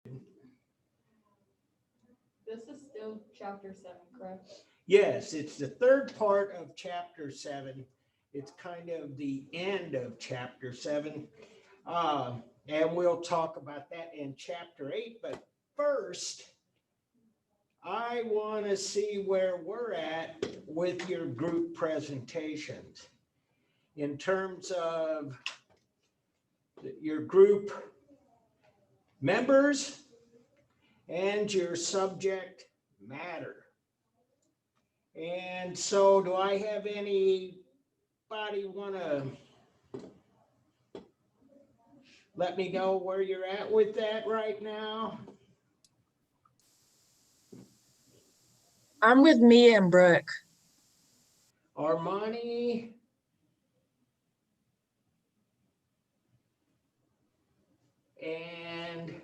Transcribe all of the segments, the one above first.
This is still chapter 7, correct? Yes, it's the third part of chapter 7. It's kind of the end of chapter 7. And we'll talk about that in chapter 8. But first, I want to see where we're at with your group presentations in terms of your group members and your subject matter. And so do I have anybody want to let me know where you're at with that right now? I'm with Mia and Brooke. Armani? And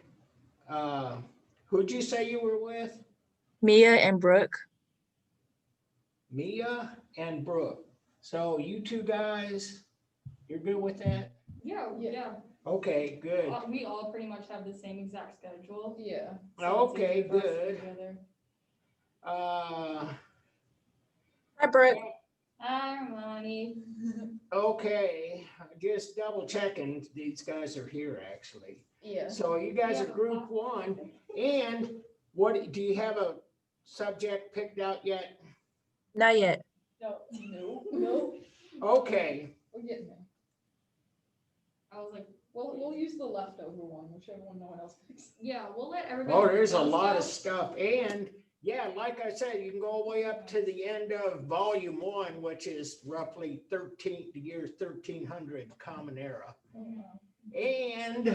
who'd you say you were with? Mia and Brooke. Mia and Brooke. So you two guys, you're good with that? Yeah. Okay, good. We all pretty much have the same exact schedule. Yeah. So it's Okay, easier for us to good. get together. Hi, Brooke. Hi, Armani. Okay, just double checking, these guys are here actually. Yeah. So you guys are group 1, and what, do you have a subject picked out yet? Not yet. No. Okay, We're getting there. I was like, We'll use the leftover one, whichever one no one else picks. yeah, we'll let everybody. oh, there's a else lot go. of stuff, and yeah, like I said, you can go all the way up to the end of volume 1, which is roughly the year 1300 Common Era. And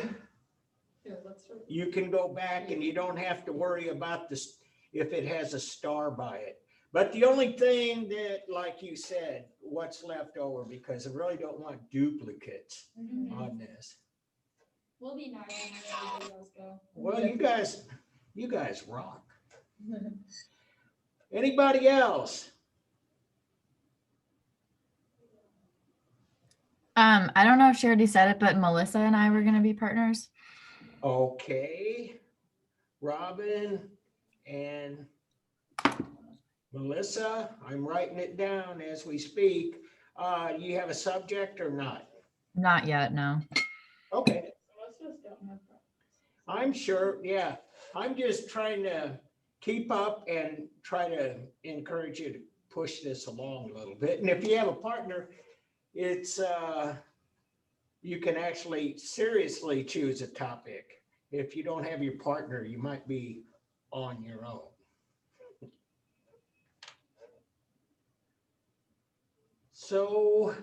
Yeah, let's start. you can go back and you don't have to worry about this if it has a star by it. But the only thing that, like you said, what's left over, because I really don't want duplicates on this. We'll be nice and let everybody else go. Well, you guys rock. Anybody else? I don't know if she already said it, but Melissa and I were gonna be partners. Okay. Robin and Melissa, I'm writing it down as we speak. You have a subject or not? Not yet, no. Okay, Most of us don't have problems. I'm sure, yeah. I'm just trying to keep up and try to encourage you to push this along a little bit. And if you have a partner, it's, you can actually seriously choose a topic. If you don't have your partner, you might be on your own. So,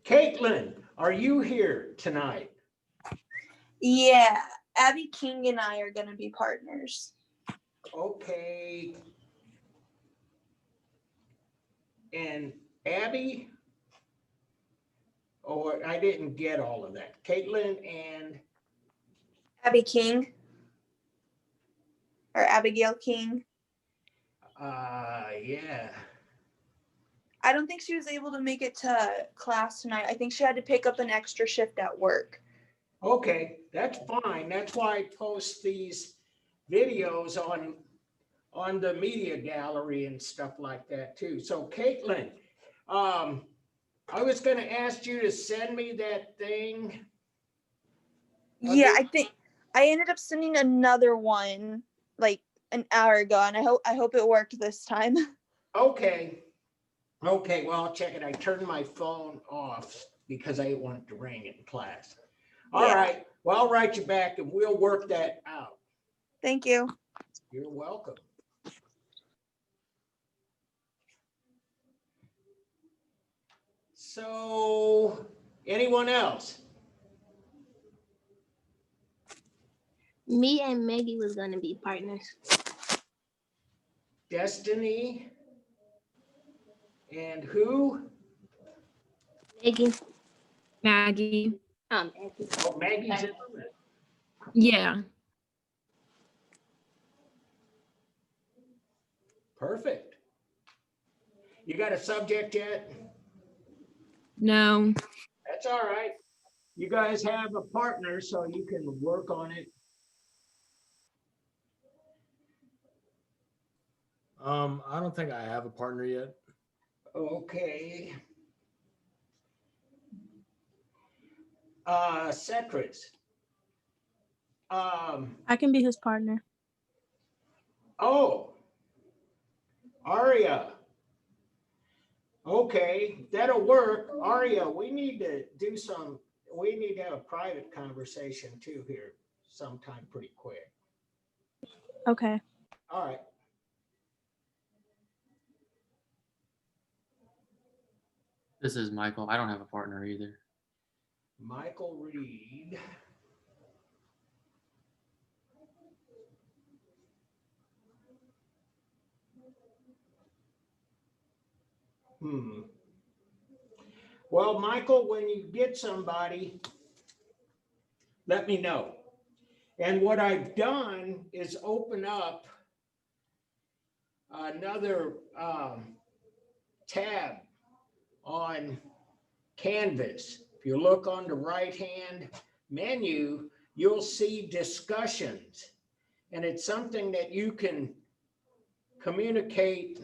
Caitlin, are you here tonight? Yeah, Abby King and I are going to be partners. Okay. And Abby? Or I didn't get all of that. Caitlin and, Abby King. Or Abigail King. yeah. I don't think she was able to make it to class tonight. I think she had to pick up an extra shift at work. Okay, that's fine. That's why I post these videos on the media gallery and stuff like that too. So Caitlin, I was gonna ask you to send me that thing. Yeah, I think I ended up sending another one like an hour ago, and I hope it worked this time. Okay. Okay, well, I'll check it. I turned my phone off because I didn't want it to ring in class. All Yeah. right, well, I'll write you back and we'll work that out. Thank you. You're welcome. So, anyone else? Me and Maggie was gonna be partners. Destiny? And who? Maggie. Maggie. Maggie. Oh, Maggie Zimmerman. Yeah. Perfect. You got a subject yet? No. That's all right. You guys have a partner, so you can work on it I don't think I have a partner yet. Okay. Cetris. I can be his partner. Oh, Aria. Okay, that'll work. Aria, we need to have a private conversation too here sometime pretty quick. Okay. All right. This is Michael. I don't have a partner either. Michael Reed. Well, Michael, when you get somebody, let me know. And what I've done is open up another tab on Canvas. If you look on the right-hand menu, you'll see discussions. And it's something that you can communicate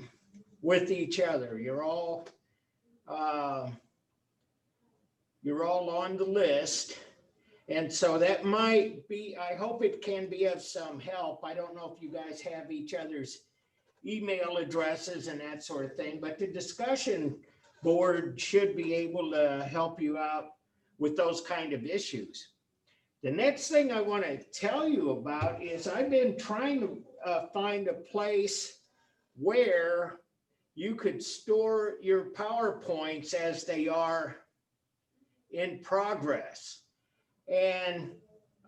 with each other. You're all on the list. And so that might be, I hope it can be of some help. I don't know if you guys have each other's email addresses and that sort of thing, but the discussion board should be able to help you out with those kind of issues. The next thing I want to tell you about is I've been trying to find a place where you could store your PowerPoints as they are in progress. And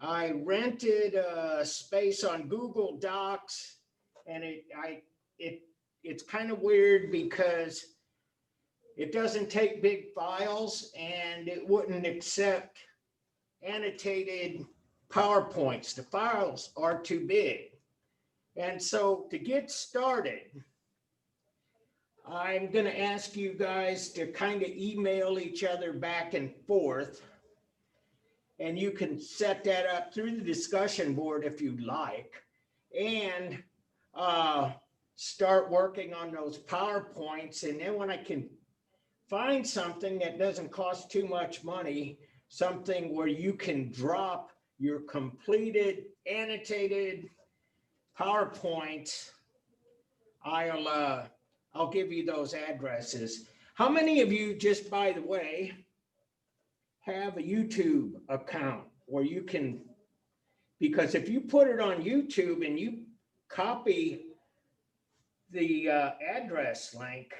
I rented a space on Google Docs, and it's kind of weird because it doesn't take big files and it wouldn't accept annotated PowerPoints. The files are too big. And so to get started, I'm going to ask you guys to kind of email each other back and forth. And you can set that up through the discussion board if you'd like, and start working on those PowerPoints. And then when I can find something that doesn't cost too much money, something where you can drop your completed annotated PowerPoints, I'll give you those addresses. How many of you, just by the way, have a YouTube account where you can, because if you put it on YouTube and you copy the address link,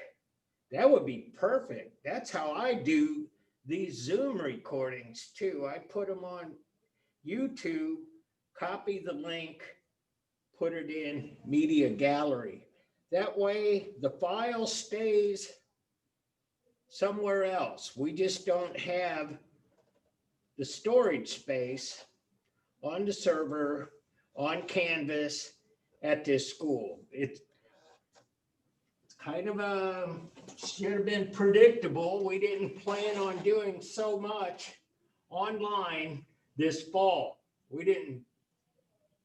that would be perfect. That's how I do these Zoom recordings too. I put them on YouTube, copy the link, put it in Media Gallery. That way the file stays somewhere else. We just don't have the storage space on the server, on Canvas at this school. It's kind of should have been predictable. We didn't plan on doing so much online this fall. We didn't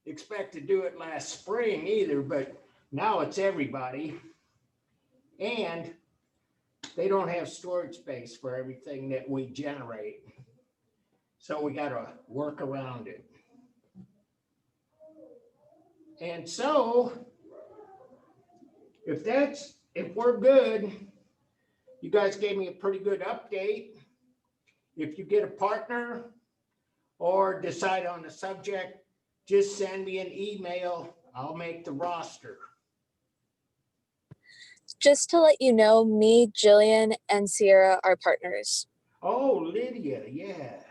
expect to do it last spring either, but now it's everybody. And they don't have storage space for everything that we generate. So we got to work around it. And so if we're good, you guys gave me a pretty good update. If you get a partner or decide on the subject, just send me an email. I'll make the roster. Just to let you know, me, Jillian, and Sierra are partners. Oh, Lydia, yeah.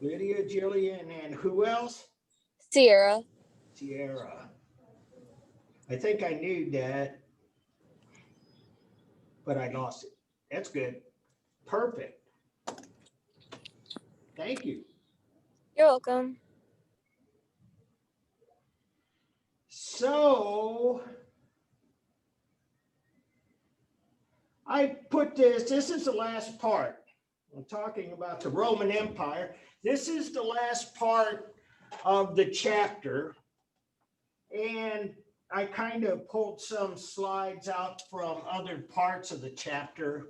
Lydia, Jillian, and who else? Sierra. Sierra. I think I knew that, but I lost it. That's good. Perfect. Thank you. You're welcome. So I put this is the last part. I'm talking about the Roman Empire. This is the last part of the chapter. And I kind of pulled some slides out from other parts of the chapter.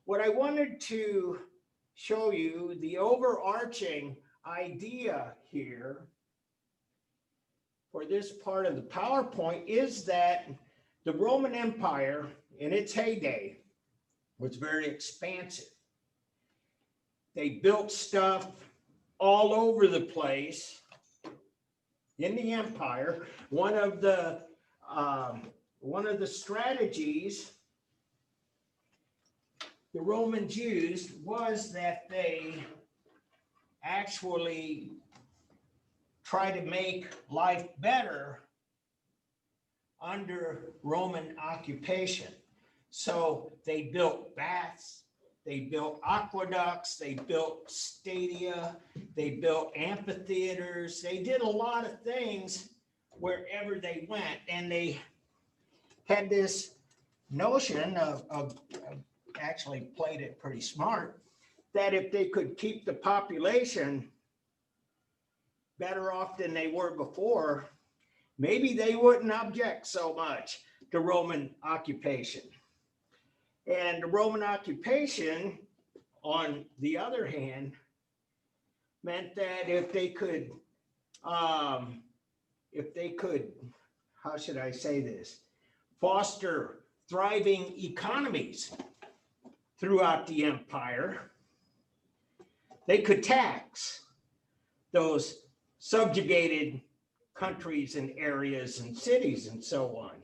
What I wanted to show you, the overarching idea here for this part of the PowerPoint is that the Roman Empire in its heyday was very expansive. They built stuff all over the place in the empire. One of the strategies the Romans used was that they actually try to make life better under Roman occupation. So they built baths, they built aqueducts, they built stadia, they built amphitheaters. They did a lot of things wherever they went. And they had this notion of actually played it pretty smart, that if they could keep the population better off than they were before, maybe they wouldn't object so much to Roman occupation. And the Roman occupation, on the other hand, meant that if they could, how should I say this, foster thriving economies throughout the empire, they could tax those subjugated countries and areas and cities and so on.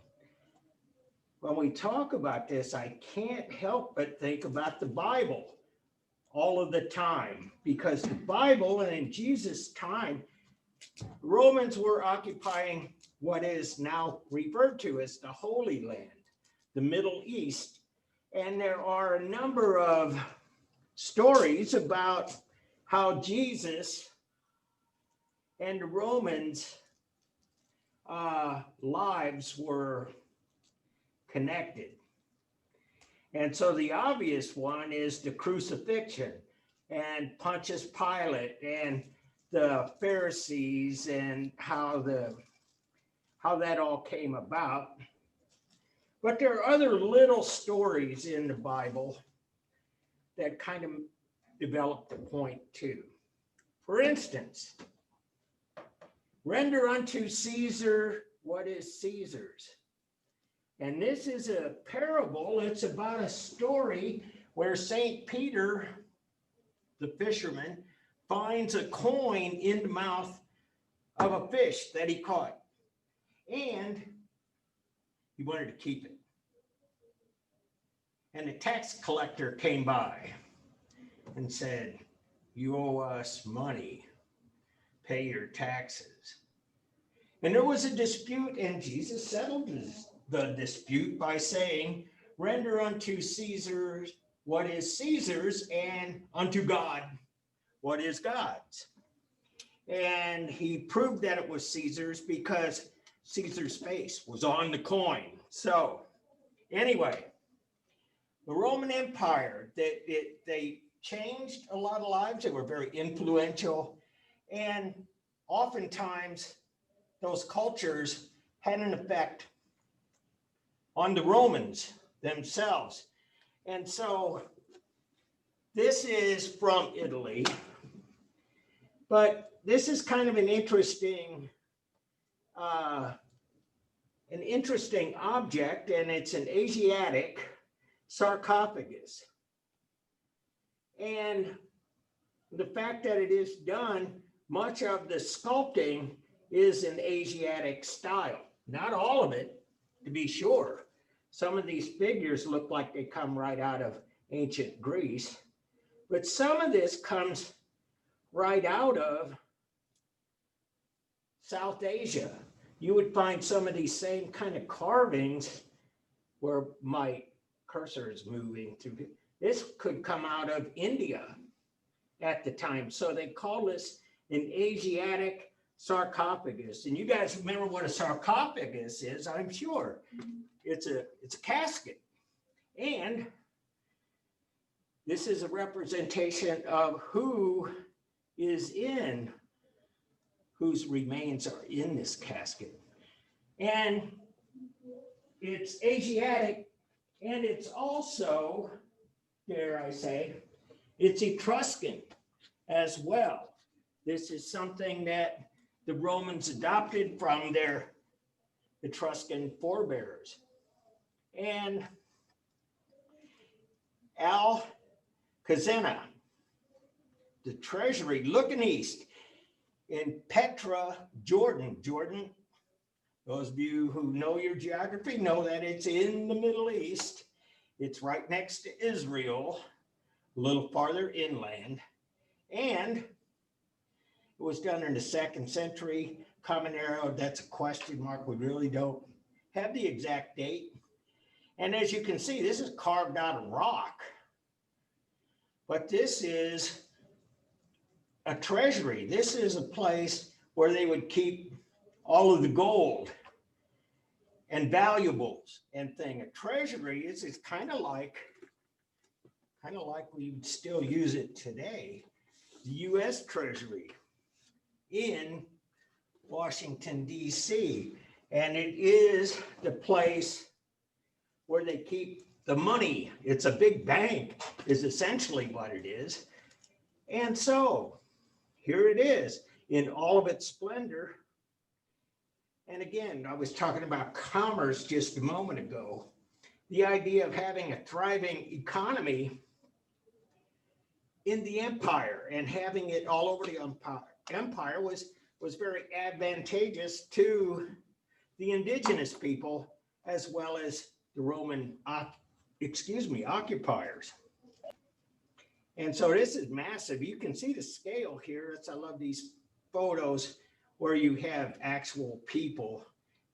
When we talk about this, I can't help but think about the Bible all of the time, because the Bible, and in Jesus' time, Romans were occupying what is now referred to as the Holy Land, the Middle East. And there are a number of stories about how Jesus and the Romans' lives were connected. And so the obvious one is the crucifixion and Pontius Pilate and the Pharisees and how that all came about. But there are other little stories in the Bible that kind of develop the point too. For instance, render unto Caesar what is Caesar's. And this is a parable. It's about a story where St. Peter, the fisherman, finds a coin in the mouth of a fish that he caught. And he wanted to keep it. And the tax collector came by and said, "You owe us money. Pay your taxes." And there was a dispute, and Jesus settled the dispute by saying, "Render unto Caesar what is Caesar's, and unto God what is God's." And he proved that it was Caesar's because Caesar's face was on the coin. So anyway, the Roman Empire, they changed a lot of lives. They were very influential. And oftentimes, those cultures had an effect on the Romans themselves. And so this is from Italy, but this is kind of an interesting object, and it's an Asiatic sarcophagus. And the fact that it is done, much of the sculpting is in Asiatic style. Not all of it, to be sure. Some of these figures look like they come right out of ancient Greece, but some of this comes right out of South Asia. You would find some of these same kind of carvings where my cursor is moving through. This could come out of India at the time. So they call this an Asiatic sarcophagus. And you guys remember what a sarcophagus is, I'm sure. It's a casket. And this is a representation of whose remains are in this casket. And it's Asiatic, and it's also, dare I say, it's Etruscan as well. This is something that the Romans adopted from their Etruscan forebears. And Al-Khazena, the treasury looking east in Petra, Jordan. Jordan, those of you who know your geography know that it's in the Middle East. It's right next to Israel, a little farther inland. And it was done in the 2nd century. Common Era, that's a question mark. We really don't have the exact date. And as you can see, this is carved out of rock. But this is a treasury. This is a place where they would keep all of the gold and valuables and thing. A treasury is kind of like we would still use it today. The U.S. Treasury in Washington, D.C. And it is the place where they keep the money. It's a big bank, is essentially what it is. And so here it is in all of its splendor. And again, I was talking about commerce just a moment ago. The idea of having a thriving economy in the empire and having it all over the empire was very advantageous to the indigenous people as well as the Roman occupiers. And so this is massive. You can see the scale here. I love these photos where you have actual people.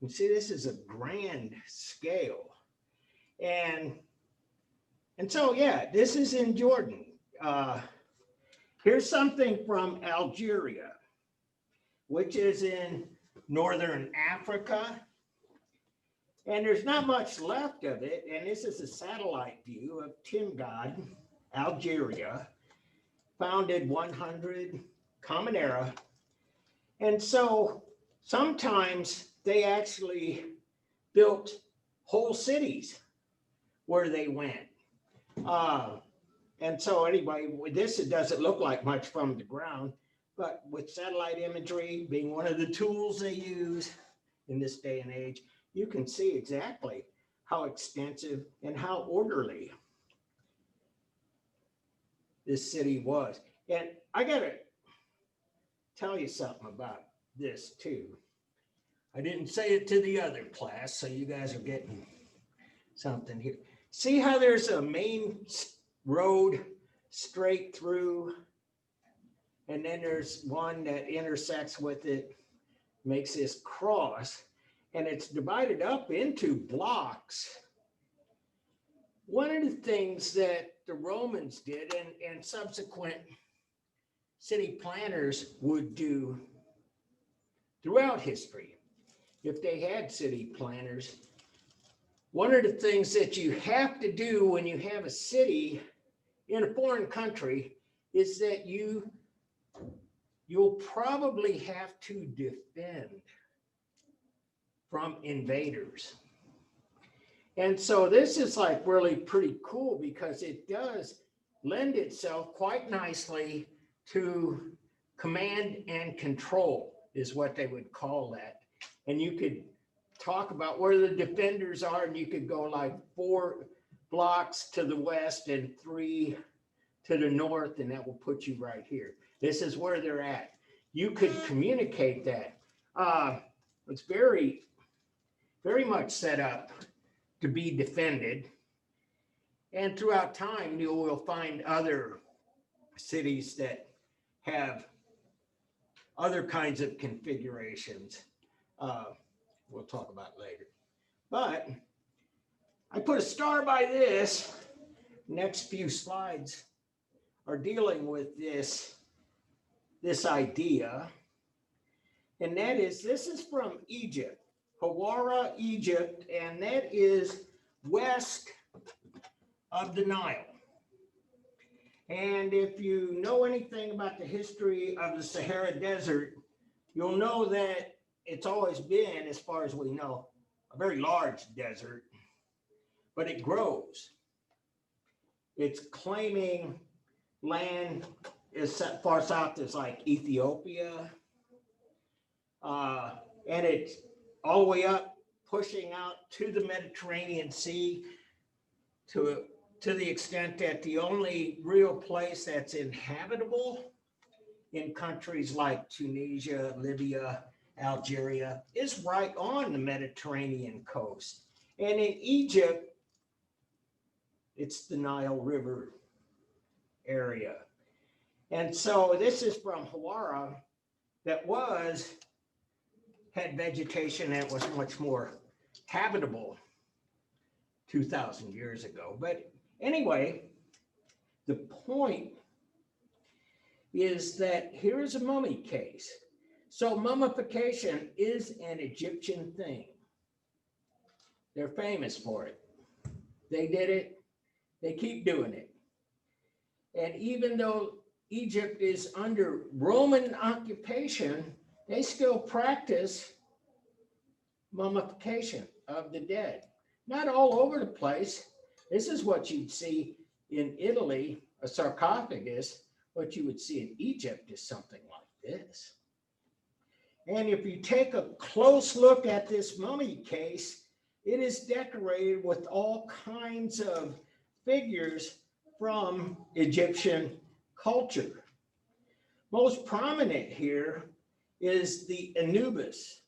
You see, this is a grand scale. And so, yeah, this is in Jordan. Here's something from Algeria, which is in northern Africa. And there's not much left of it. And this is a satellite view of Timgad, Algeria, founded 100 Common Era. And so sometimes they actually built whole cities where they went. And so anyway, with this, it doesn't look like much from the ground, but with satellite imagery being one of the tools they use in this day and age, you can see exactly how extensive and how orderly this city was. And I gotta tell you something about this too. I didn't say it to the other class, so you guys are getting something here. See how there's a main road straight through, and then there's one that intersects with it, makes this cross, and it's divided up into blocks. One of the things that the Romans did and subsequent city planners would do throughout history, if they had city planners, one of the things that you have to do when you have a city in a foreign country is that you'll probably have to defend from invaders. And so this is like really pretty cool because it does lend itself quite nicely to command and control is what they would call that. And you could talk about where the defenders are, and you could go like 4 blocks to the west and 3 to the north, and that will put you right here. This is where they're at. You could communicate that. It's very, very much set up to be defended. And throughout time, you will find other cities that have other kinds of configurations. We'll talk about later. But I put a star by this. Next few slides are dealing with this idea. And that is, this is from Egypt, Hawara, Egypt, and that is west of the Nile. And if you know anything about the history of the Sahara Desert, you'll know that it's always been, as far as we know, a very large desert, but it grows. It's claiming land as far south as like Ethiopia, and it's all the way up, pushing out to the Mediterranean Sea to the extent that the only real place that's inhabitable in countries like Tunisia, Libya, Algeria is right on the Mediterranean coast. And in Egypt, it's the Nile River area. And so this is from Hawara that had vegetation that was much more habitable 2,000 years ago. But anyway, the point is that here is a mummy case. So mummification is an Egyptian thing. They're famous for it. They did it. They keep doing it. And even though Egypt is under Roman occupation, they still practice mummification of the dead. Not all over the place. This is what you'd see in Italy, a sarcophagus. What you would see in Egypt is something like this. And if you take a close look at this mummy case, it is decorated with all kinds of figures from Egyptian culture. Most prominent here is the Anubis,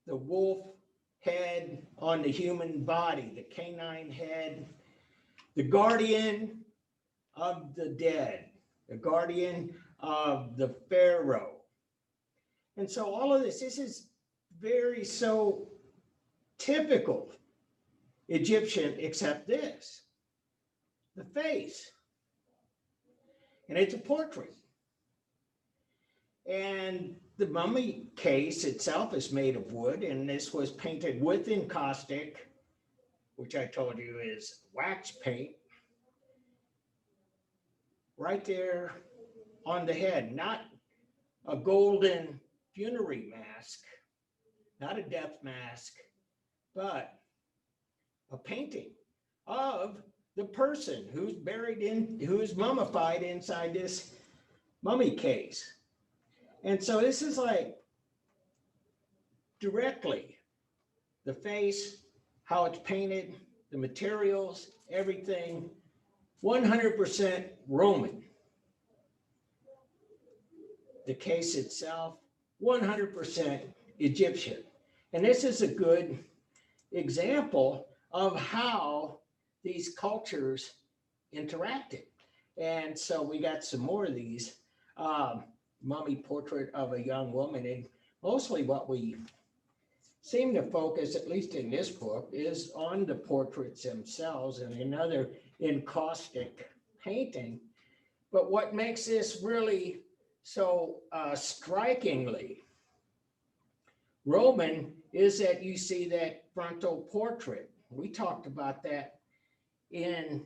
the wolf head on the human body, the canine head, the guardian of the dead, the guardian of the pharaoh. And so all of this is very so typical Egyptian, except this, the face. And it's a portrait. And the mummy case itself is made of wood, and this was painted with encaustic, which I told you is wax paint, right there on the head, not a golden funerary mask, not a death mask, but a painting of the person who's mummified inside this mummy case. And so this is like directly the face, how it's painted, the materials, everything, 100% Roman. The case itself, 100% Egyptian. And this is a good example of how these cultures interacted. And so we got some more of these. Mummy portrait of a young woman. And mostly what we seem to focus, at least in this book, is on the portraits themselves and another encaustic painting. But what makes this really so strikingly Roman is that you see that frontal portrait. We talked about that in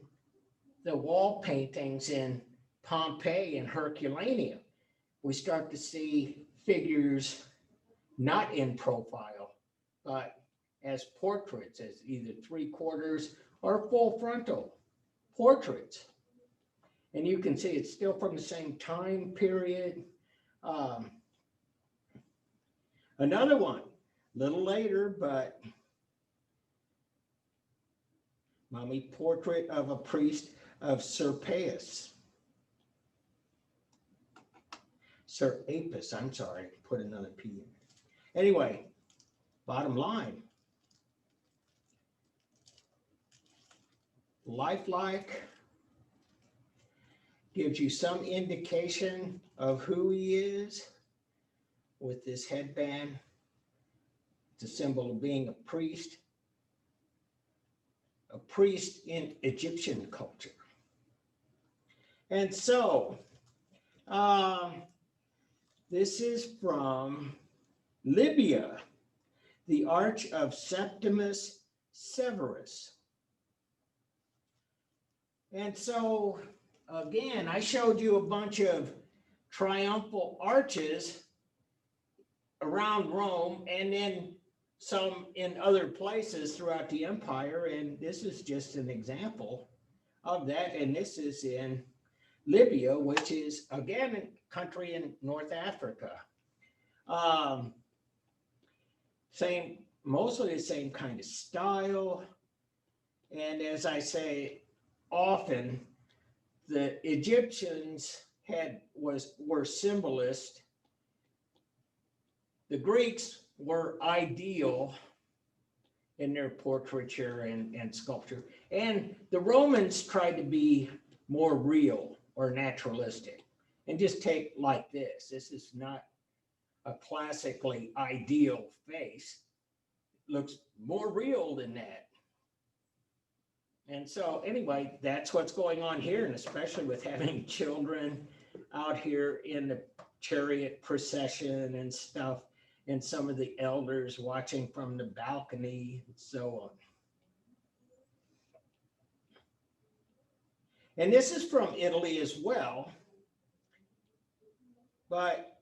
the wall paintings in Pompeii and Herculaneum. We start to see figures not in profile, but as portraits, as either 3/4 or full frontal portraits. And you can see it's still from the same time period. Another one, a little later, but mummy portrait of a priest of Sir Apis, I'm sorry, put another P in. Anyway, bottom line, lifelike, gives you some indication of who he is with this headband. It's a symbol of being a priest in Egyptian culture. And so, this is from Libya, the Arch of Septimus Severus. And so, again, I showed you a bunch of triumphal arches around Rome and then some in other places throughout the empire. And this is just an example of that. And this is in Libya, which is, again, a country in North Africa. Mostly the same kind of style. And as I say, often the Egyptians were symbolist. The Greeks were ideal in their portraiture and sculpture. And the Romans tried to be more real or naturalistic. And just take like this. This is not a classically ideal face. It looks more real than that. And so anyway, that's what's going on here, and especially with having children out here in the chariot procession and stuff, and some of the elders watching from the balcony and so on. And this is from Italy as well, but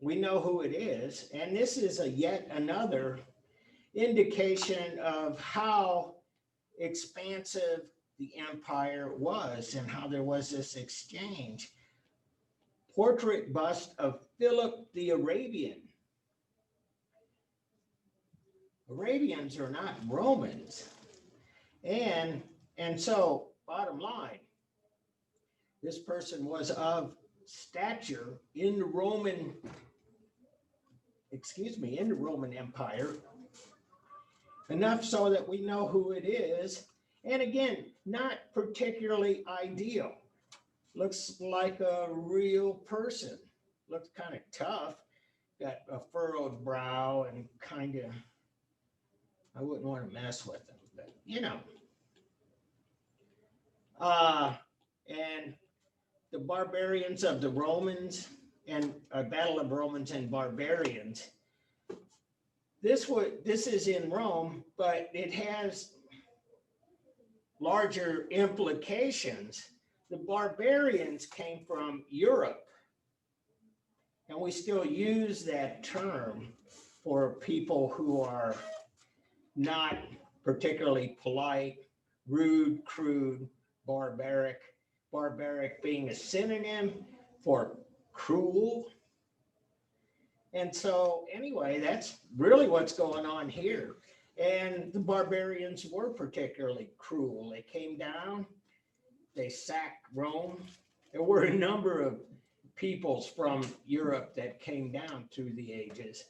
we know who it is. And this is yet another indication of how expansive the empire was and how there was this exchange. Portrait bust of Philip the Arabian. Arabians are not Romans. And so, bottom line, this person was of stature in the Roman Empire, enough so that we know who it is. And again, not particularly ideal. Looks like a real person. Looks kind of tough. Got a furrowed brow and kind of, I wouldn't want to mess with him, but you know. And the barbarians of the Romans and a battle of Romans and barbarians. This is in Rome, but it has larger implications. The barbarians came from Europe, and we still use that term for people who are not particularly polite, rude, crude, barbaric. Barbaric being a synonym for cruel. And so anyway, that's really what's going on here. And the barbarians were particularly cruel. They came down, they sacked Rome. There were a number of peoples from Europe that came down through the ages.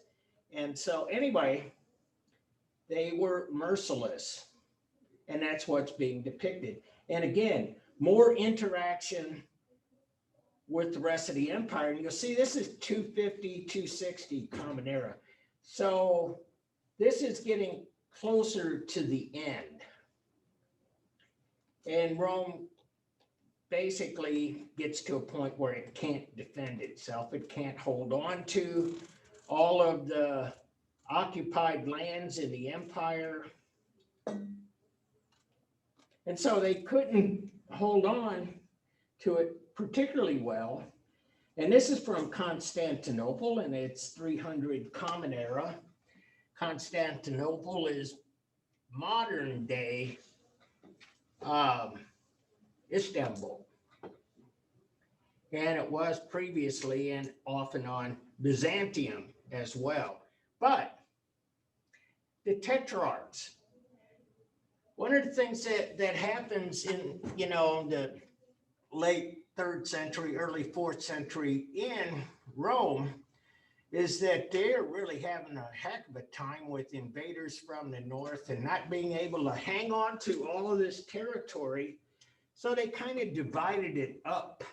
And so anyway, they were merciless. And that's what's being depicted. And again, more interaction with the rest of the empire. And you'll see this is 250, 260 Common Era. So this is getting closer to the end. And Rome basically gets to a point where it can't defend itself. It can't hold on to all of the occupied lands in the empire. And so they couldn't hold on to it particularly well. And this is from Constantinople, and it's 300 Common Era. Constantinople is modern day Istanbul. And it was previously and off and on Byzantium as well. But the tetrarchs, one of the things that happens in, the late 3rd century, early 4th century in Rome is that they're really having a heck of a time with invaders from the north and not being able to hang on to all of this territory. So they kind of divided it up.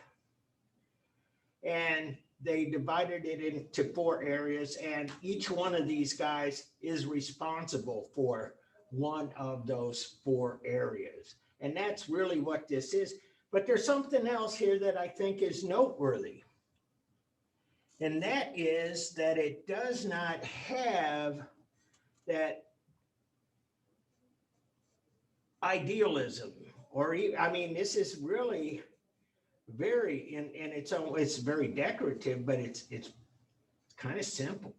And they divided it into 4 areas, and each one of these guys is responsible for one of those 4 areas. And that's really what this is. But there's something else here that I think is noteworthy. And that is that it does not have that idealism I mean, this is really very, and it's very decorative, but it's kind of simple.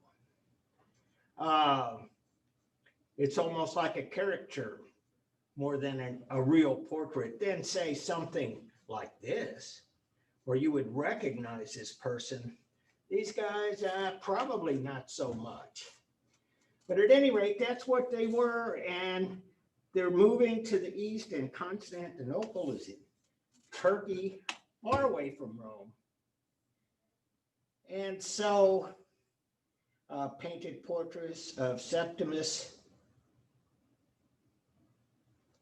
It's almost like a caricature more than a real portrait. Then say something like this, where you would recognize this person. These guys, probably not so much. But at any rate, that's what they were, and they're moving to the east, and Constantinople is in Turkey, far away from Rome. And so, painted portraits of Septimus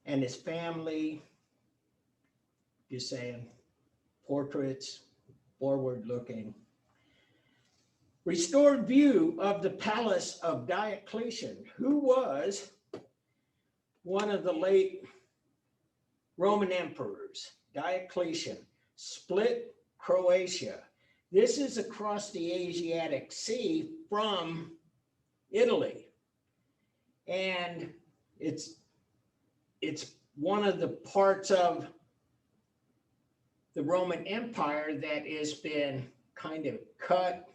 and his family, just saying, portraits, forward-looking. Restored view of the palace of Diocletian, who was one of the late Roman emperors. Diocletian split Croatia. This is across the Adriatic Sea from Italy. And it's one of the parts of the Roman Empire that has been kind of cut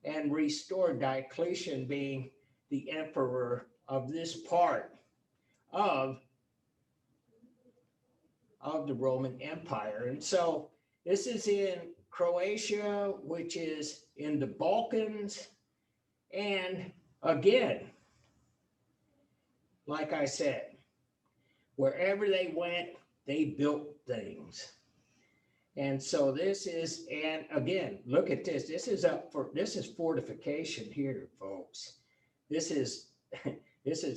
and restored, Diocletian being the emperor of this part of the Roman Empire. And so this is in Croatia, which is in the Balkans. And again, like I said, wherever they went, they built things. And so this is, and again, look at this. This is fortification here, folks. This is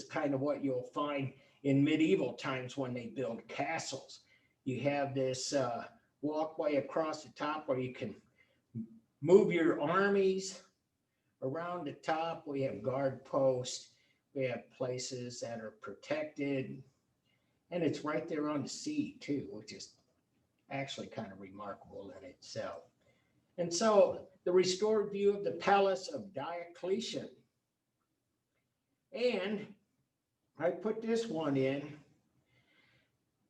kind of what you'll find in medieval times when they build castles. You have this walkway across the top where you can move your armies around the top. We have guard posts. We have places that are protected. And it's right there on the sea too, which is actually kind of remarkable in itself. And so the restored view of the palace of Diocletian. And I put this one in.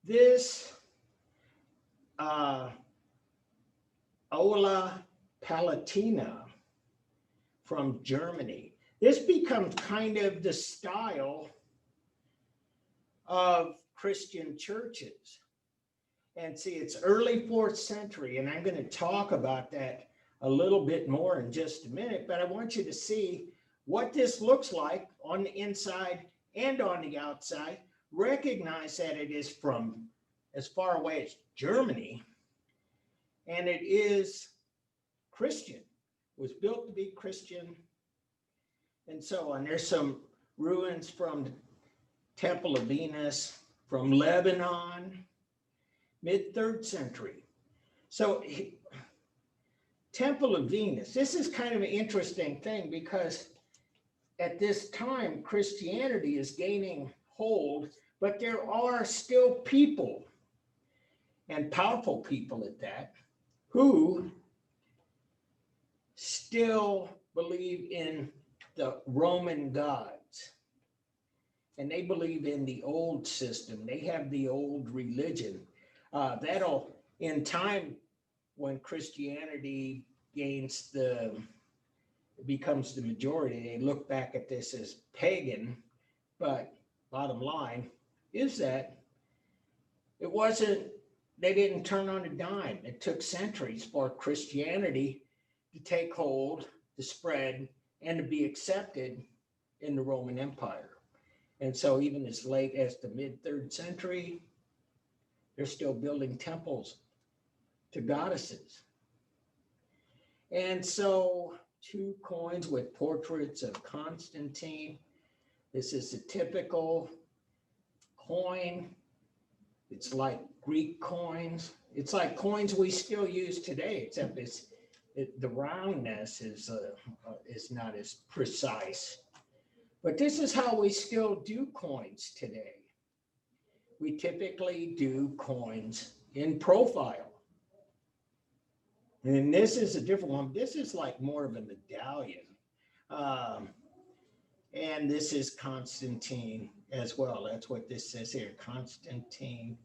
This Aula Palatina from Germany. This becomes kind of the style of Christian churches. And see, it's early 4th century, and I'm going to talk about that a little bit more in just a minute, but I want you to see what this looks like on the inside and on the outside. Recognize that it is from as far away as Germany, and it is Christian. It was built to be Christian, and so on. There's some ruins from the Temple of Venus, from Lebanon, mid-3rd century. So Temple of Venus, this is kind of an interesting thing because at this time, Christianity is gaining hold, but there are still people, and powerful people at that, who still believe in the Roman gods. And they believe in the old system. They have the old religion. That'll, in time, when Christianity becomes the majority, they look back at this as pagan, but bottom line is that they didn't turn on a dime. It took centuries for Christianity to take hold, to spread, and to be accepted in the Roman Empire. And so even as late as the mid-3rd century, they're still building temples to goddesses. And so 2 coins with portraits of Constantine. This is a typical coin. It's like Greek coins. It's like coins we still use today, except the roundness is not as precise. But this is how we still do coins today. We typically do coins in profile. And this is a different one. This is like more of a medallion. And this is Constantine as well. That's what this says here. Constantine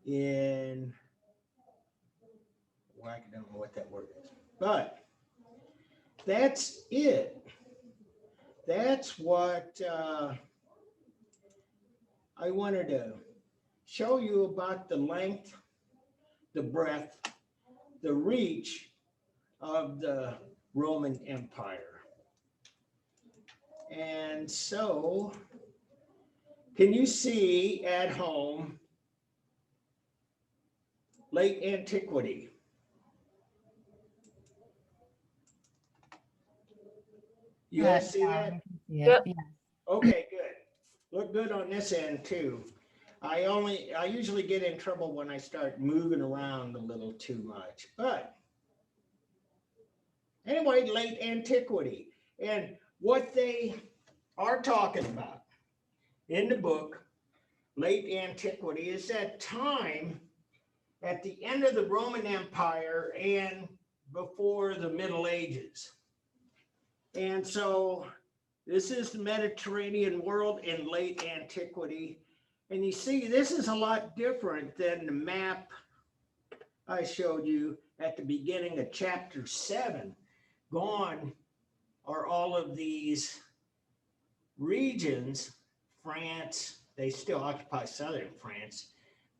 in, well, I don't know what that word is, but that's it. That's what I wanted to show you about the length, the breadth, the reach of the Roman Empire. And so, can you see at home late antiquity? You guys see Yeah, that? I can see it. Yep. Yeah. Okay, good. Look good on this end too. I usually get in trouble when I start moving around a little too much, but anyway, late antiquity. And what they are talking about in the book, late antiquity, is that time at the end of the Roman Empire and before the Middle Ages. And so this is the Mediterranean world in late antiquity. And you see, this is a lot different than the map I showed you at the beginning of chapter 7. Gone are all of these regions. France, they still occupy southern France,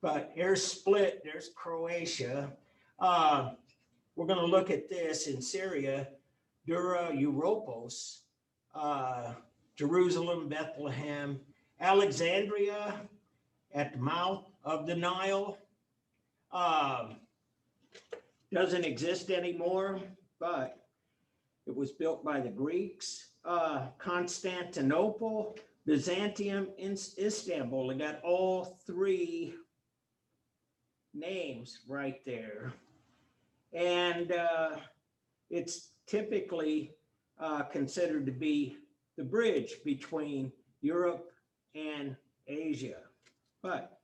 but there's split, there's Croatia. We're going to look at this in Syria, Dura, Europos, Jerusalem, Bethlehem, Alexandria at the mouth of the Nile. Doesn't exist anymore, but it was built by the Greeks. Constantinople, Byzantium, Istanbul. They got all three names right there. And it's typically considered to be the bridge between Europe and Asia. But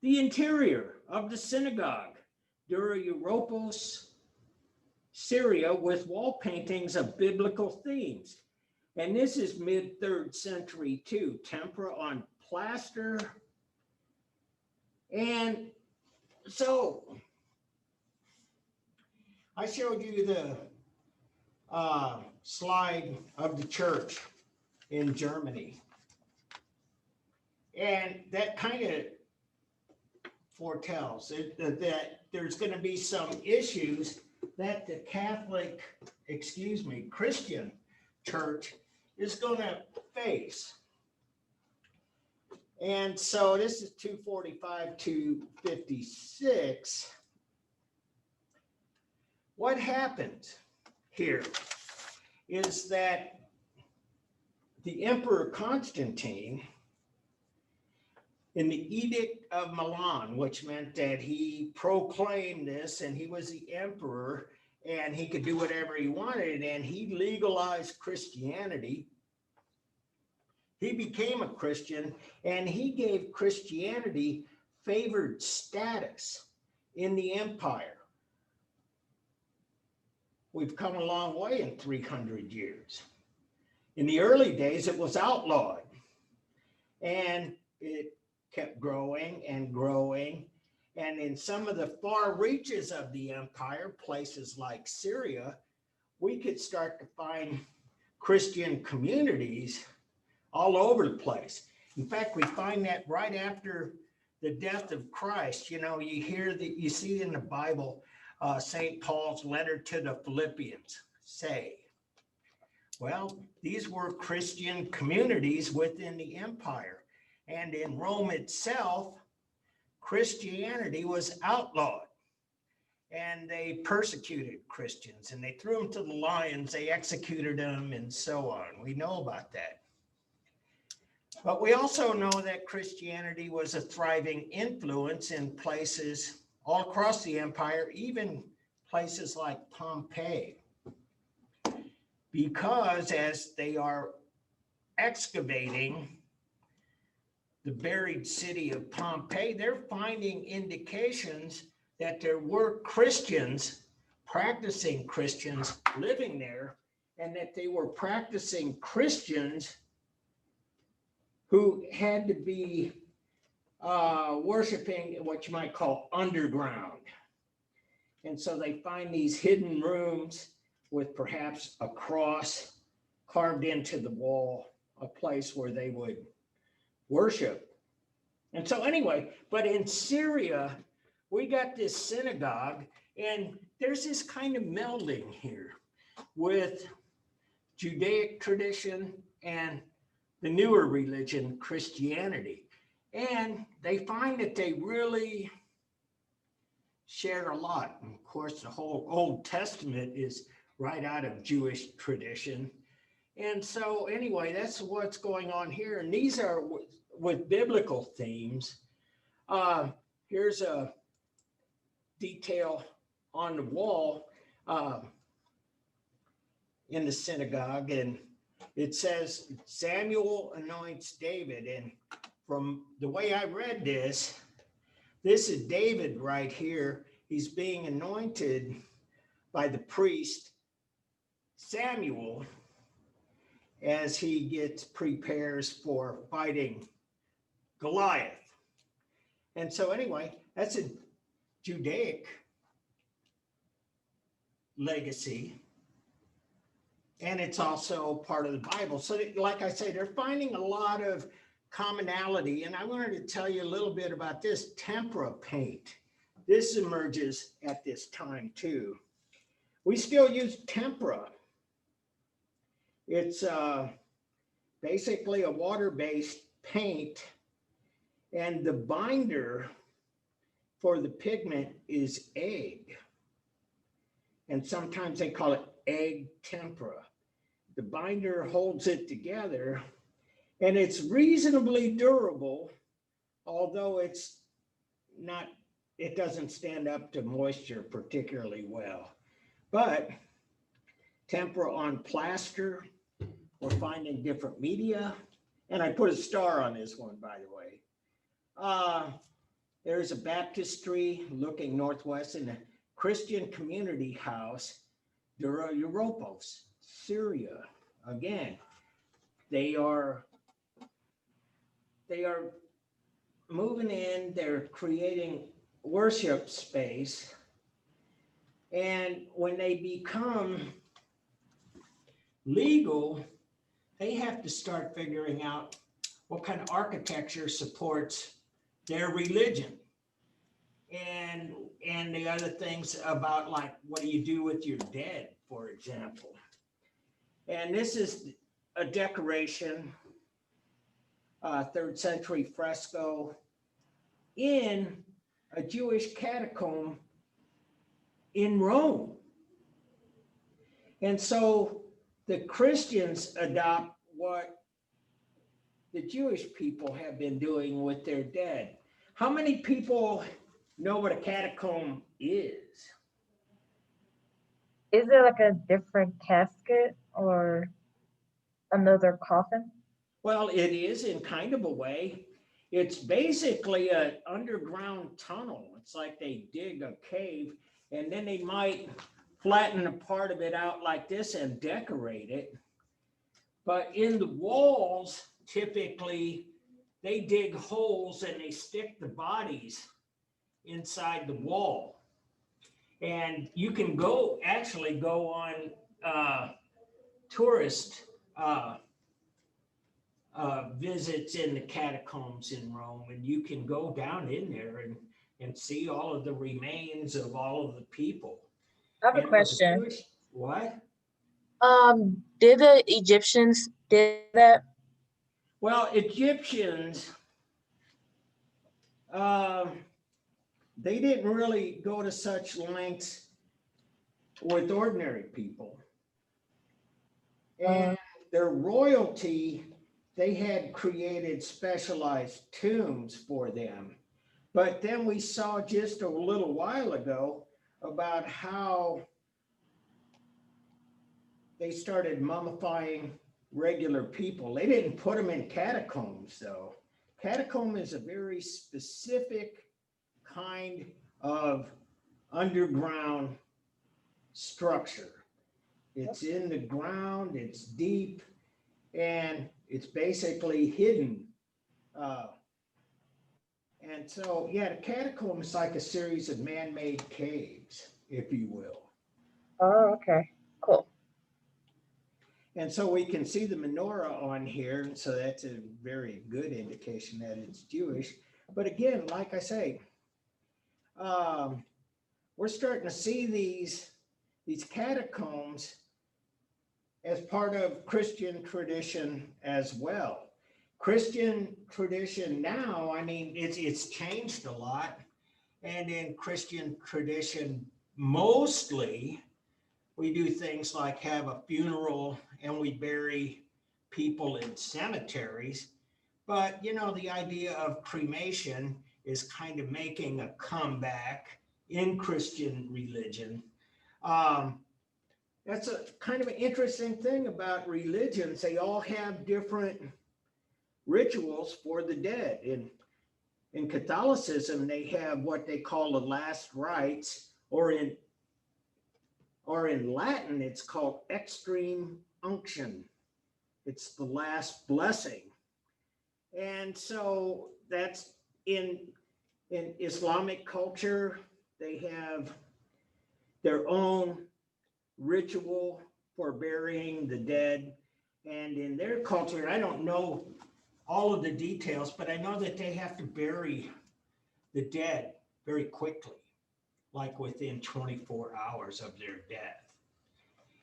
the interior of the synagogue, Dura Europos, Syria, with wall paintings of biblical themes. And this is mid-3rd century too, tempera on plaster. And so I showed you the slide of the church in Germany. And that kind of foretells that there's going to be some issues that the Christian church is going to face. And so this is 245 to 56. What happened here is that the Emperor Constantine, in the Edict of Milan, which meant that he proclaimed this and he was the emperor and he could do whatever he wanted, and he legalized Christianity. He became a Christian and he gave Christianity favored status in the empire. We've come a long way in 300 years. In the early days, it was outlawed, and it kept growing and growing. And in some of the far reaches of the empire, places like Syria, we could start to find Christian communities all over the place. In fact, we find that right after the death of Christ. You know, you see in the Bible, St. Paul's letter to the Philippians say, well, these were Christian communities within the empire. And in Rome itself, Christianity was outlawed. And they persecuted Christians and they threw them to the lions, they executed them, and so on. We know about that. But we also know that Christianity was a thriving influence in places all across the empire, even places like Pompeii. Because as they are excavating the buried city of Pompeii, they're finding indications that there were Christians, practicing Christians living there, and that they were practicing Christians who had to be worshiping what you might call underground. And so they find these hidden rooms with perhaps a cross carved into the wall, a place where they would worship. And so anyway, but in Syria, we got this synagogue, and there's this kind of melding here with Judaic tradition and the newer religion, Christianity. And they find that they really share a lot. And of course, the whole Old Testament is right out of Jewish tradition. And so anyway, that's what's going on here. And these are with biblical themes. Here's a detail on the wall in the synagogue, and it says Samuel anoints David. And from the way I read this is David right here. He's being anointed by the priest Samuel as he prepares for fighting Goliath. And so anyway, that's a Judaic legacy. And it's also part of the Bible. So like I say, they're finding a lot of commonality. And I wanted to tell you a little bit about this tempera paint. This emerges at this time too. We still use tempera. It's basically a water-based paint, and the binder for the pigment is egg. And sometimes they call it egg tempera. The binder holds it together, and it's reasonably durable, although it doesn't stand up to moisture particularly well. But tempera on plaster, we're finding different media. And I put a star on this one, by the way. There's a baptistry looking northwest in a Christian community house, Dura Europos, Syria. Again, they are moving in, they're creating worship space. And when they become legal, they have to start figuring out what kind of architecture supports their religion. And the other things about, like, what do you do with your dead, for example. And this is a decoration, 3rd century fresco in a Jewish catacomb in Rome. And so the Christians adopt what the Jewish people have been doing with their dead. How many people know what a catacomb is? Is there like a different casket or another coffin? Well, it is in kind of a way. It's basically an underground tunnel. It's like they dig a cave, and then they might flatten a part of it out like this and decorate it. But in the walls, typically, they dig holes and they stick the bodies inside the wall. And you can actually go on tourist visits in the catacombs in Rome, and you can go down in there and see all of the remains of all of the people. I have a And it was question. what? Did the Egyptians did that? Well, Egyptians, they didn't really go to such lengths with ordinary people. And their royalty, they had created specialized tombs for them. But then we saw just a little while ago about how they started mummifying regular people. They didn't put them in catacombs, though. Catacomb is a very specific kind of underground structure. It's in the ground, it's deep, and it's basically hidden Uh, and so, yeah, the catacomb is like a series of man-made caves, if you will. Oh, okay. Cool. And so we can see the menorah on here, and so that's a very good indication that it's Jewish. But again, like I say, we're starting to see these catacombs as part of Christian tradition as well. Christian tradition now, I mean, it's changed a lot. And in Christian tradition, mostly, we do things like have a funeral and we bury people in cemeteries. But, you know, the idea of cremation is kind of making a comeback in Christian religion. That's a kind of an interesting thing about religions. They all have different rituals for the dead. In Catholicism, they have what they call the last rites, or in Latin, it's called extreme unction. It's the last blessing. And so that's in Islamic culture, they have their own ritual for burying the dead. And in their culture, I don't know all of the details, but I know that they have to bury the dead very quickly, like within 24 hours of their death.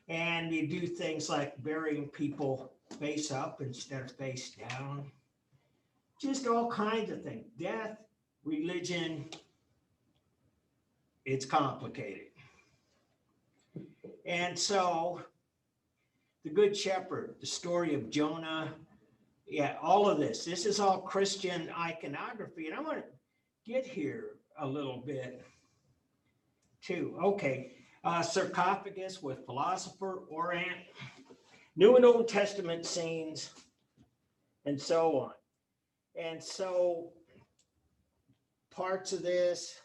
And you do things like burying people face up instead of face down. Just all kinds of things. Death, religion, it's complicated. And so the Good Shepherd, the story of Jonah, yeah, all of this is all Christian iconography. And I want to get here a little bit too. Okay, sarcophagus with philosopher, Orant, New and Old Testament scenes, and so on. And so parts of this,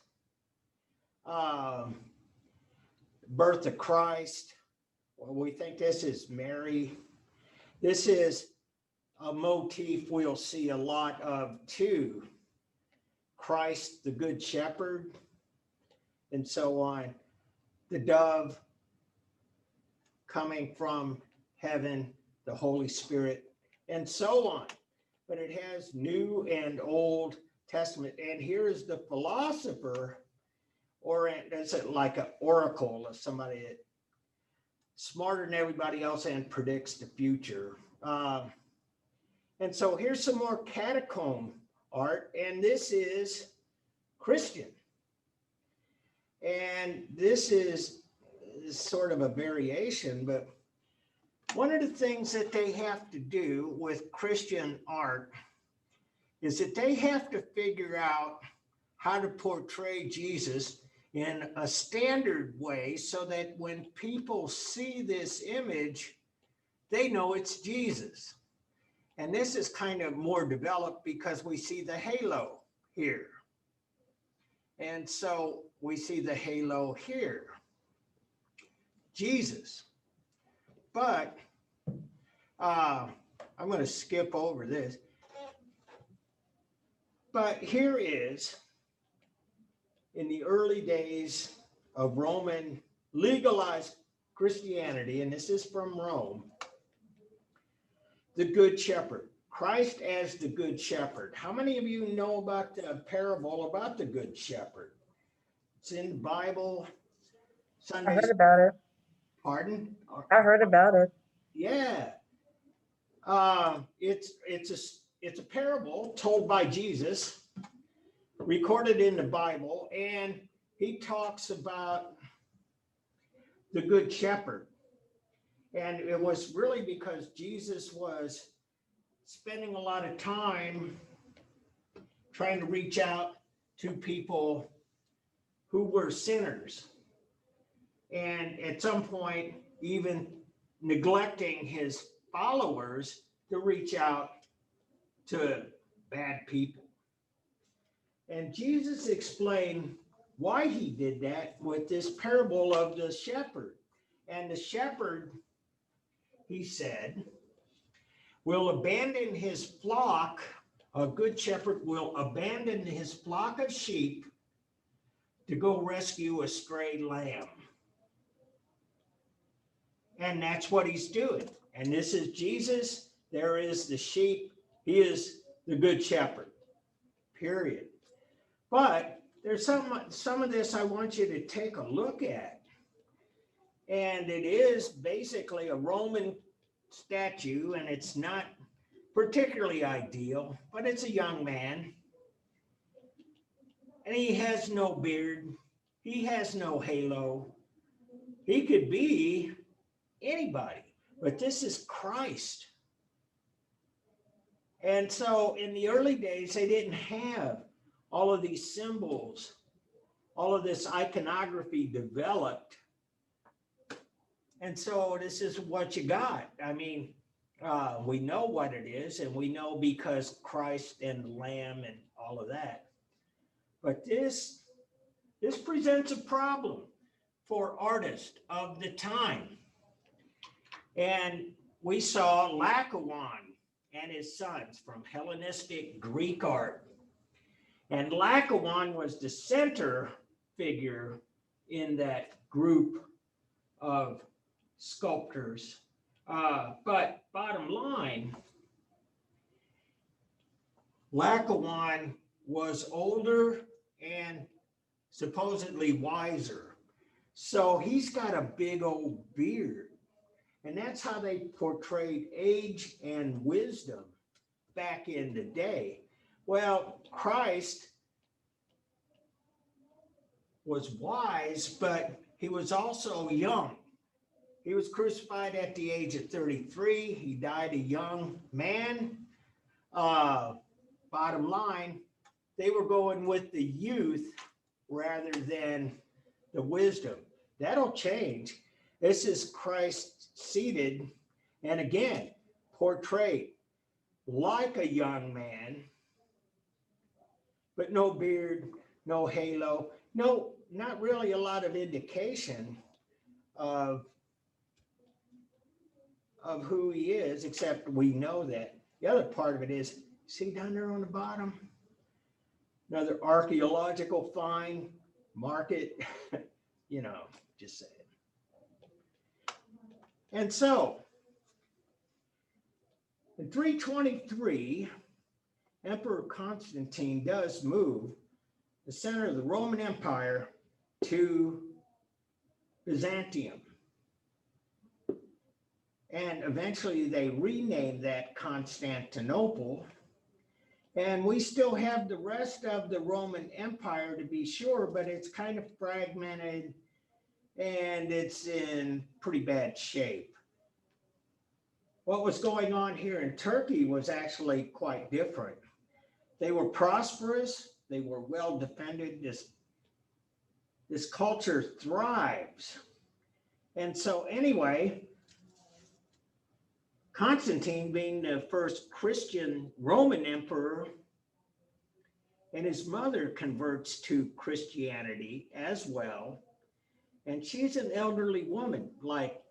birth of Christ, well, we think this is Mary. This is a motif we'll see a lot of too. Christ, the Good Shepherd, and so on. The dove coming from heaven, the Holy Spirit, and so on. But it has New and Old Testament. And here's the philosopher, or that's like an oracle of somebody that smarter than everybody else and predicts the future. And so here's some more catacomb art, and this is Christian. And this is sort of a variation, but one of the things that they have to do with Christian art is that they have to figure out how to portray Jesus in a standard way so that when people see this image, they know it's Jesus. And this is kind of more developed because we see the halo here. And so we see the halo here. Jesus. But I'm going to skip over this. But here is, in the early days of Roman legalized Christianity, and this is from Rome, the Good Shepherd. Christ as the Good Shepherd. How many of you know about the parable about the Good Shepherd? It's in the Bible. I Sundays. heard about it. Pardon? I heard about it. Yeah. It's a parable told by Jesus, recorded in the Bible, and he talks about the Good Shepherd. And it was really because Jesus was spending a lot of time trying to reach out to people who were sinners. And at some point, even neglecting his followers to reach out to bad people. And Jesus explained why he did that with this parable of the shepherd. And the shepherd, he said, will abandon his flock A good shepherd will abandon his flock of sheep to go rescue a stray lamb. And that's what he's doing. And this is Jesus. There is the sheep. He is the good shepherd, period. But there's some of this I want you to take a look at. And it is basically a Roman statue, and it's not particularly ideal, but it's a young man. And he has no beard. He has no halo. He could be anybody, but this is Christ. And so in the early days, they didn't have all of these symbols, all of this iconography developed. And so this is what you got. I mean, we know what it is, and we know because Christ and the Lamb and all of that. But this presents a problem for artists of the time. And we saw Laocoon and his sons from Hellenistic Greek art. And Laocoon was the center figure in that group of sculptors. But bottom line, Laocoon was older and supposedly wiser. So he's got a big old beard. And that's how they portrayed age and wisdom back in the day. Well, Christ was wise, but he was also young. He was crucified at the age of 33. He died a young man. Bottom line, they were going with the youth rather than the wisdom. That'll change. This is Christ seated, and again, portrayed like a young man, but no beard, no halo, no, not really a lot of indication of who he is, except we know that. The other part of it is, see down there on the bottom? Another archaeological find, market, just saying. And so, in 323, Emperor Constantine does move the center of the Roman Empire to Byzantium. And eventually they renamed that Constantinople. And we still have the rest of the Roman Empire to be sure, but it's kind of fragmented and it's in pretty bad shape. What was going on here in Turkey was actually quite different. They were prosperous, they were well defended, this culture thrives. And so anyway, Constantine being the first Christian Roman emperor, and his mother converts to Christianity as well. And she's an elderly woman, like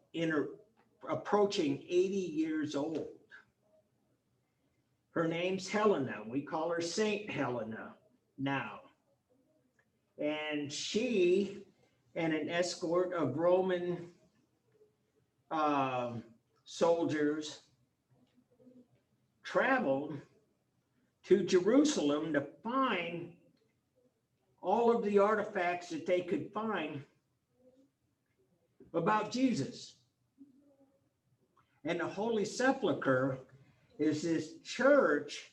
approaching 80 years old. Her name's Helena. We call her Saint Helena now. And she and an escort of Roman soldiers traveled to Jerusalem to find all of the artifacts that they could find about Jesus. And the Holy Sepulchre is this church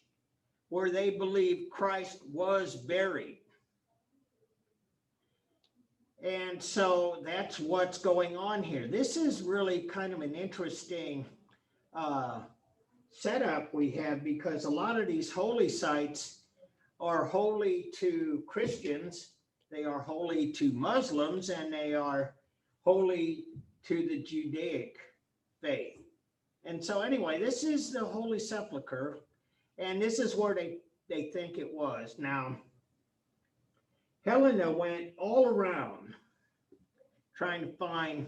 where they believe Christ was buried. And so that's what's going on here. This is really kind of an interesting setup we have, because a lot of these holy sites are holy to Christians, they are holy to Muslims, and they are holy to the Judaic faith. And so anyway, this is the Holy Sepulchre, and this is where they think it was. Now, Helena went all around trying to find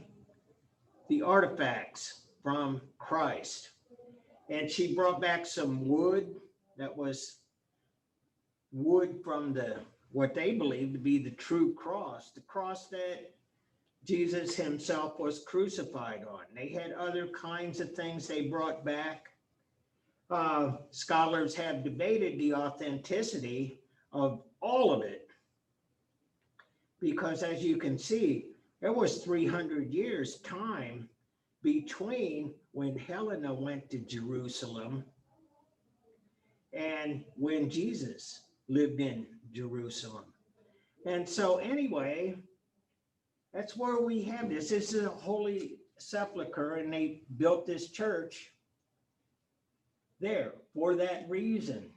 the artifacts from Christ. And she brought back some wood that was wood from what they believed to be the true cross, the cross that Jesus himself was crucified on. They had other kinds of things they brought back. Scholars have debated the authenticity of all of it, because as you can see, there was 300 years time between when Helena went to Jerusalem and when Jesus lived in Jerusalem. And so anyway, that's where we have this. This is a holy sepulcher, and they built this church there for that reason.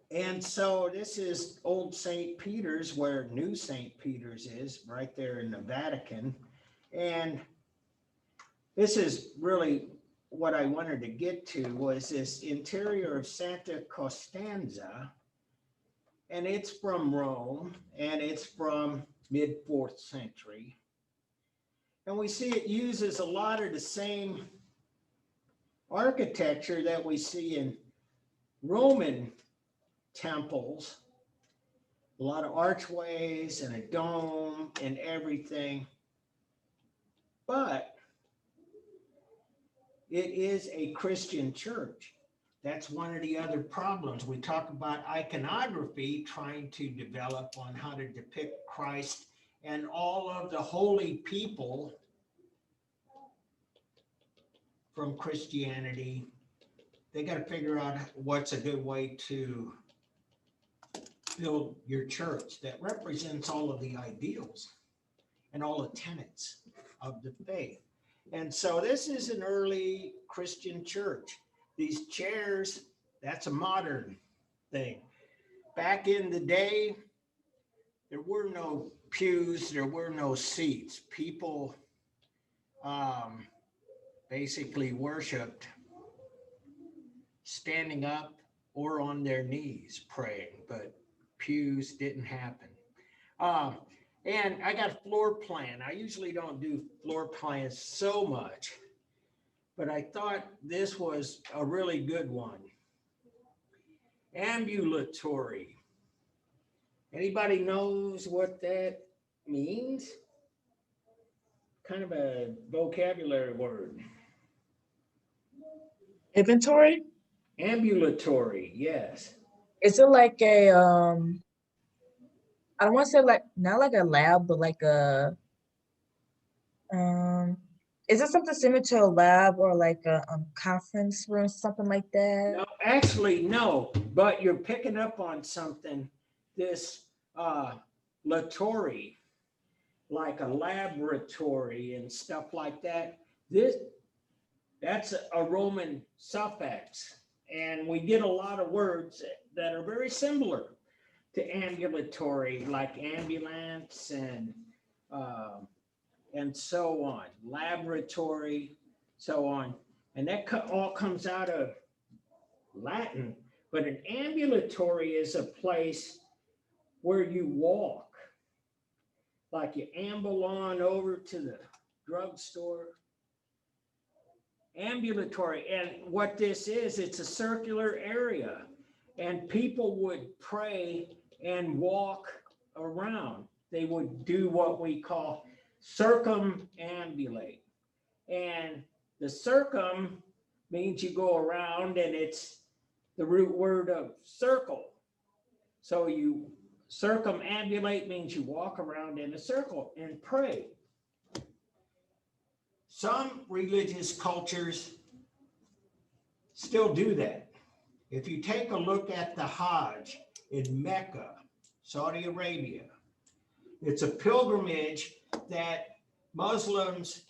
And so this is old St. Peter's, where new St. Peter's is, right there in the Vatican. And this is really what I wanted to get to, was this interior of Santa Costanza. And it's from Rome, and it's from mid-4th century. And we see it uses a lot of the same architecture that we see in Roman temples, a lot of archways and a dome and everything. But it is a Christian church. That's one of the other problems. We talk about iconography, trying to develop on how to depict Christ and all of the holy people from Christianity. They got to figure out what's a good way to build your church that represents all of the ideals and all the tenets of the faith. And so this is an early Christian church. These chairs, that's a modern thing. Back in the day, there were no pews, there were no seats. People basically worshiped standing up or on their knees praying, but pews didn't happen. And I got a floor plan. I usually don't do floor plans so much, but I thought this was a really good one. Ambulatory. Anybody knows what that means? Kind of a vocabulary word. Inventory? Ambulatory, yes. Is it like a I don't want to say like not like a lab, but like a is it something similar to a lab or like a conference room, something like that? No, actually, no, but you're picking up on something. This latory, like a laboratory and stuff like that. That's a Roman suffix, and we get a lot of words that are very similar to ambulatory, like ambulance and so on, laboratory, so on. And that all comes out of Latin, but an ambulatory is a place where you walk, like you amble on over to the drugstore. Ambulatory, and what this is, it's a circular area, and people would pray and walk around. They would do what we call circumambulate, and the circum means you go around, and it's the root word of circle. So you circumambulate means you walk around in a circle and pray. Some religious cultures still do that. If you take a look at the Hajj in Mecca, Saudi Arabia, it's a pilgrimage that Muslims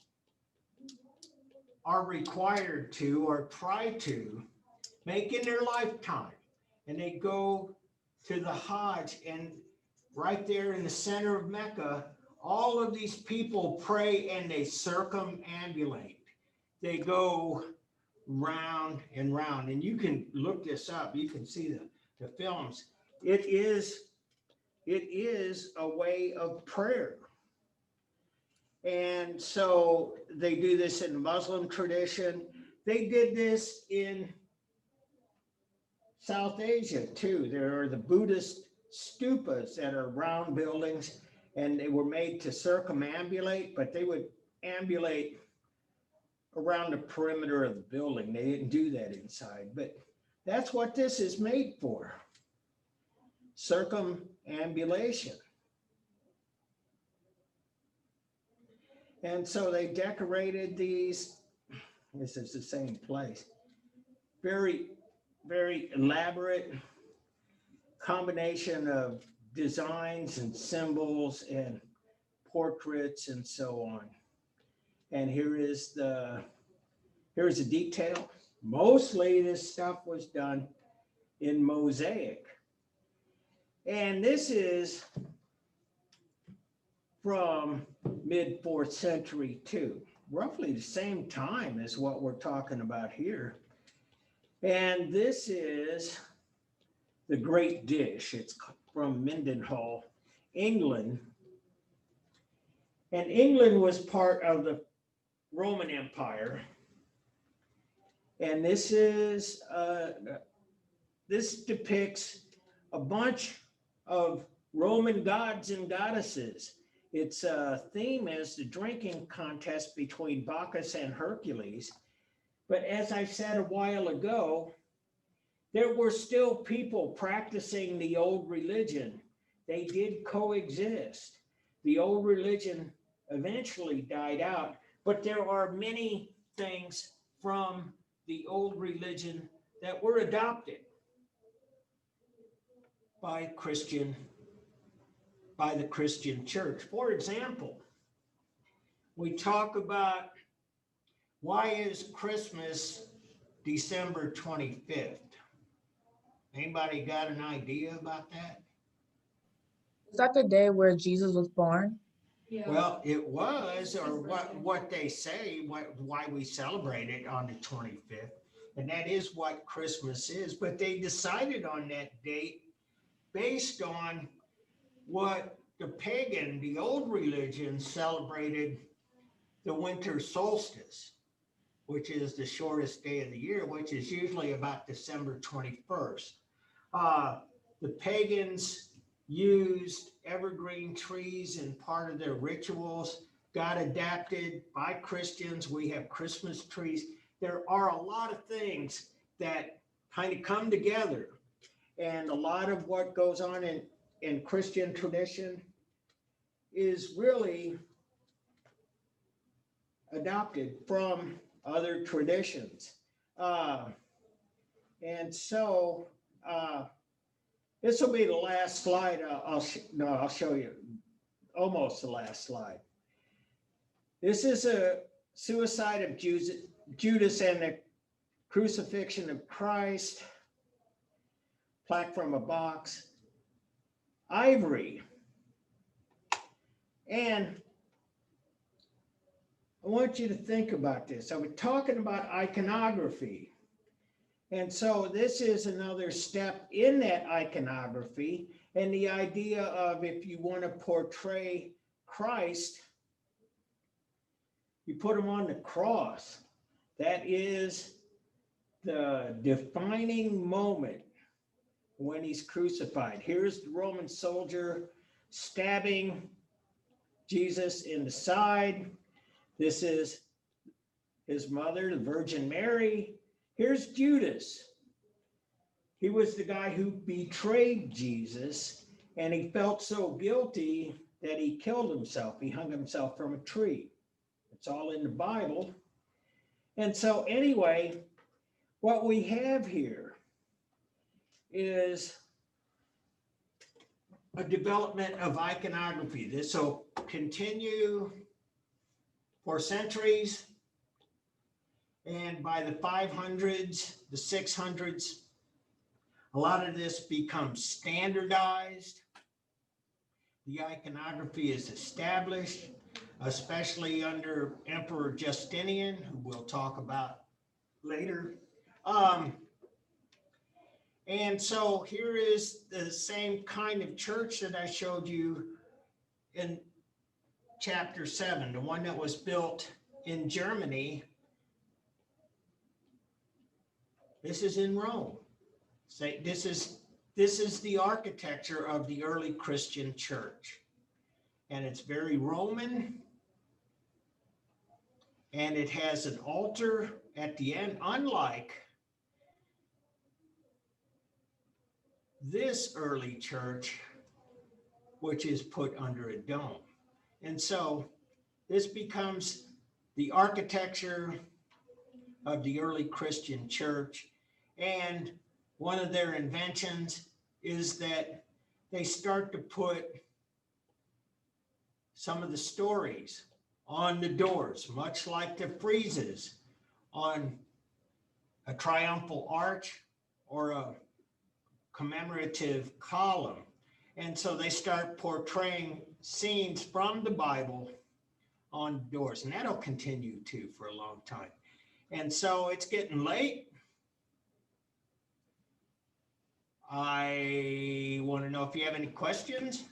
are required to or try to make in their lifetime. And they go to the Hajj, and right there in the center of Mecca, all of these people pray and they circumambulate. They go round and round, and you can look this up. You can see the films. It is a way of prayer. And so they do this in the Muslim tradition. They did this in South Asia too. There are the Buddhist stupas that are round buildings, and they were made to circumambulate, but they would ambulate around the perimeter of the building. They didn't do that inside, but that's what this is made for. Circumambulation. And so they decorated these. This is the same place. Very, very elaborate combination of designs and symbols and portraits and so on. And here's a detail. Mostly this stuff was done in mosaic. And this is from mid 4th century too, roughly the same time as what we're talking about here. And this is the Great Dish. It's from Mendenhall, England. And England was part of the Roman Empire. And this depicts a bunch of Roman gods and goddesses. Its theme is the drinking contest between Bacchus and Hercules. But as I said a while ago, there were still people practicing the old religion. They did coexist. The old religion eventually died out, but there are many things from the old religion that were adopted by the Christian church. For example, we talk about why is Christmas December 25th? Anybody got an idea about that? Is that the day where Jesus was born? Yeah. Well, it was, or what they say, why we celebrate it on the 25th. And that is what Christmas is. But they decided on that date based on what the old religion celebrated the winter solstice, which is the shortest day of the year, which is usually about December 21st. The pagans used evergreen trees in part of their rituals, got adapted by Christians. We have Christmas trees. There are a lot of things that kind of come together. And a lot of what goes on in Christian tradition is really adopted from other traditions. And so this will be the last slide. I'll show you almost the last slide. This is a suicide of Judas and the crucifixion of Christ. Plaque from a box. Ivory. And I want you to think about this. I was talking about iconography. And so this is another step in that iconography, and the idea of if you want to portray Christ, you put him on the cross. That is the defining moment when he's crucified. Here's the Roman soldier stabbing Jesus in the side. This is his mother, the Virgin Mary. Here's Judas. He was the guy who betrayed Jesus, and he felt so guilty that he killed himself. He hung himself from a tree. It's all in the Bible. And so anyway, what we have here is a development of iconography. This will continue for centuries. And by the 500s, the 600s, a lot of this becomes standardized. The iconography is established, especially under Emperor Justinian, who we'll talk about later. And so here is the same kind of church that I showed you in chapter 7, the one that was built in Germany. This is in Rome. Say, this is the architecture of the early Christian church. And it's very Roman. And it has an altar at the end, unlike this early church, which is put under a dome. And so this becomes the architecture of the early Christian church. And one of their inventions is that they start to put some of the stories on the doors, much like the friezes on a triumphal arch or a commemorative column. And so they start portraying scenes from the Bible on doors, and that'll continue too for a long time. And so it's getting late. I want to know if you have any questions,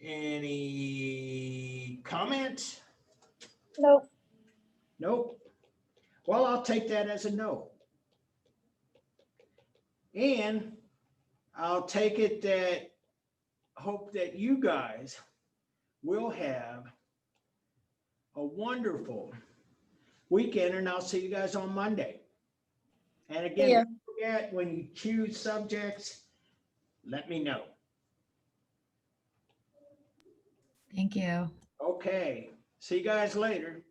any comments? Nope. Nope. Well, I'll take that as a no. And I'll take it that, hope that you guys will have a wonderful weekend, and I'll see you guys on Monday. And again, Yeah. don't forget, when you choose subjects, let me know. Thank you. Okay, see you guys later.